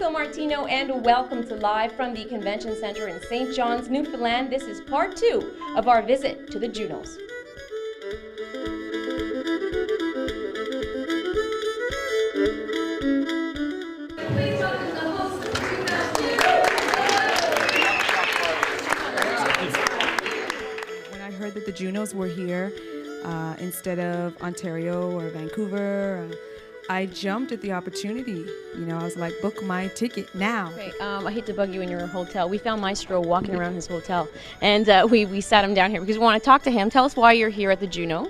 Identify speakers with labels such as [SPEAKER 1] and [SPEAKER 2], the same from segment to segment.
[SPEAKER 1] Phil Martino, and welcome to Live from the Convention Center in St. John's, Newfoundland. This is part 2 of our visit to the Junos.
[SPEAKER 2] When I heard that the Junos were here, instead of Ontario or Vancouver, I jumped at the opportunity. You know, I was like, book my ticket now.
[SPEAKER 1] Okay, I hate to bug you in your hotel. We found Maestro walking around his hotel, and we sat him down here because we want to talk to him. Tell us why you're here at the Junos.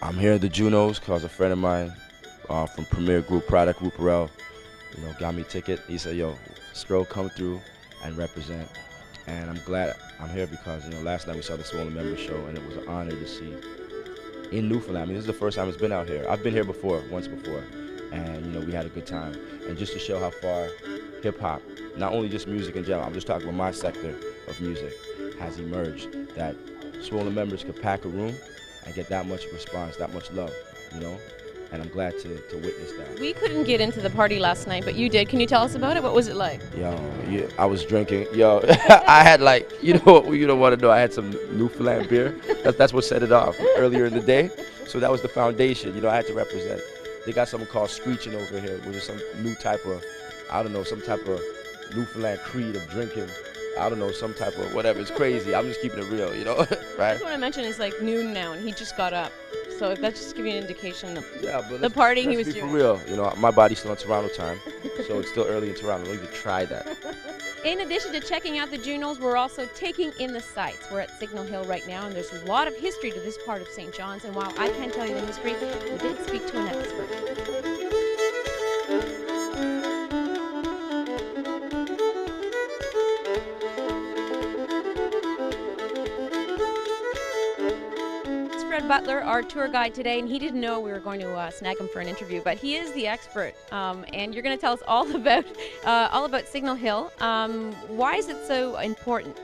[SPEAKER 3] I'm here at the Junos because a friend of mine from Premier Group Product, Ruparel, got me a ticket. He said, yo, Stro, come through and represent. And I'm glad I'm here because, last night we saw the Swollen Members show, and it was an honor to see in Newfoundland. I mean, this is the first time it's been out here. I've been here before, once before, and, we had a good time. And just to show how far hip-hop, not only just music in general, I'm just talking about my sector of music, has emerged, that Swollen Members could pack a room and get that much response, that much love, and I'm glad to witness that.
[SPEAKER 1] We couldn't get into the party last night, but you did. Can you tell us about it? What was it like?
[SPEAKER 3] I was drinking. I had you don't want to know, I had some Newfoundland beer. That's what set it off earlier in the day. So that was the foundation. I had to represent. They got something called screeching over here, which is some new type of, some type of Newfoundland creed of drinking. Some type of whatever. It's crazy. I'm just keeping it real, right?
[SPEAKER 1] I just want to mention it's like noon now, and he just got up. So if that's just give you an indication of
[SPEAKER 3] but
[SPEAKER 1] the party he was doing.
[SPEAKER 3] For real, my body's still in Toronto time, so it's still early in Toronto. Don't even try that.
[SPEAKER 1] In addition to checking out the Junos, we're also taking in the sights. We're at Signal Hill right now, and there's a lot of history to this part of St. John's. And while I can't tell you the history, we did speak to an expert. Butler, our tour guide today, and he didn't know we were going to snag him for an interview, but he is the expert, and you're going to tell us all about Signal Hill. Why is it so important,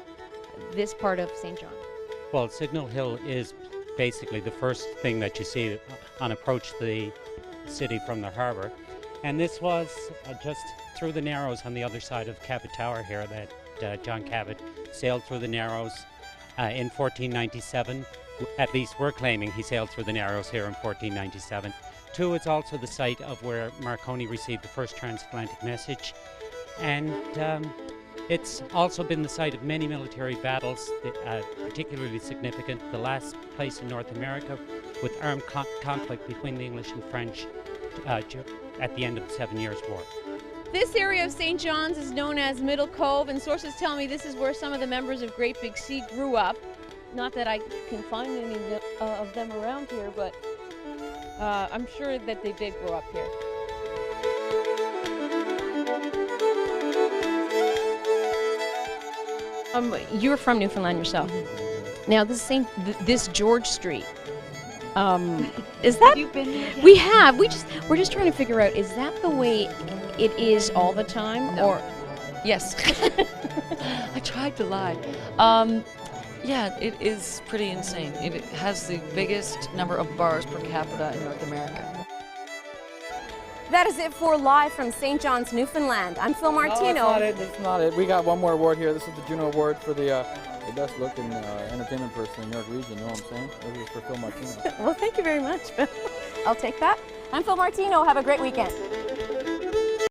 [SPEAKER 1] this part of St. John?
[SPEAKER 4] Well, Signal Hill is basically the first thing that you see on approach to the city from the harbour, and this was just through the Narrows on the other side of Cabot Tower here that John Cabot sailed through the Narrows in 1497. At least we're claiming he sailed through the Narrows here in 1497. 2, it's also the site of where Marconi received the first transatlantic message. And it's also been the site of many military battles, particularly significant. The last place in North America with armed conflict between the English and French at the end of the 7 Years' War.
[SPEAKER 1] This area of St. John's is known as Middle Cove, and sources tell me this is where some of the members of Great Big Sea grew up. Not that I can find any of them around here, but I'm sure that they did grow up here. You're from Newfoundland yourself. Now, this George Street. Is that?
[SPEAKER 2] You've been here yet?
[SPEAKER 1] We have. We're just trying to figure out, is that the way it is all the time,
[SPEAKER 5] No.
[SPEAKER 1] or?
[SPEAKER 5] Yes. I tried to lie. Yeah, it is pretty insane. It has the biggest number of bars per capita in North America.
[SPEAKER 1] That is it for Live from St. John's, Newfoundland. I'm Phil Martino.
[SPEAKER 6] No, that's not it. We got one more award here. This is the Juno Award for the best looking entertainment person in New York region. You know what I'm saying? This is for Phil Martino.
[SPEAKER 1] Well, thank you very much, Phil. I'll take that. I'm Phil Martino. Have a great weekend.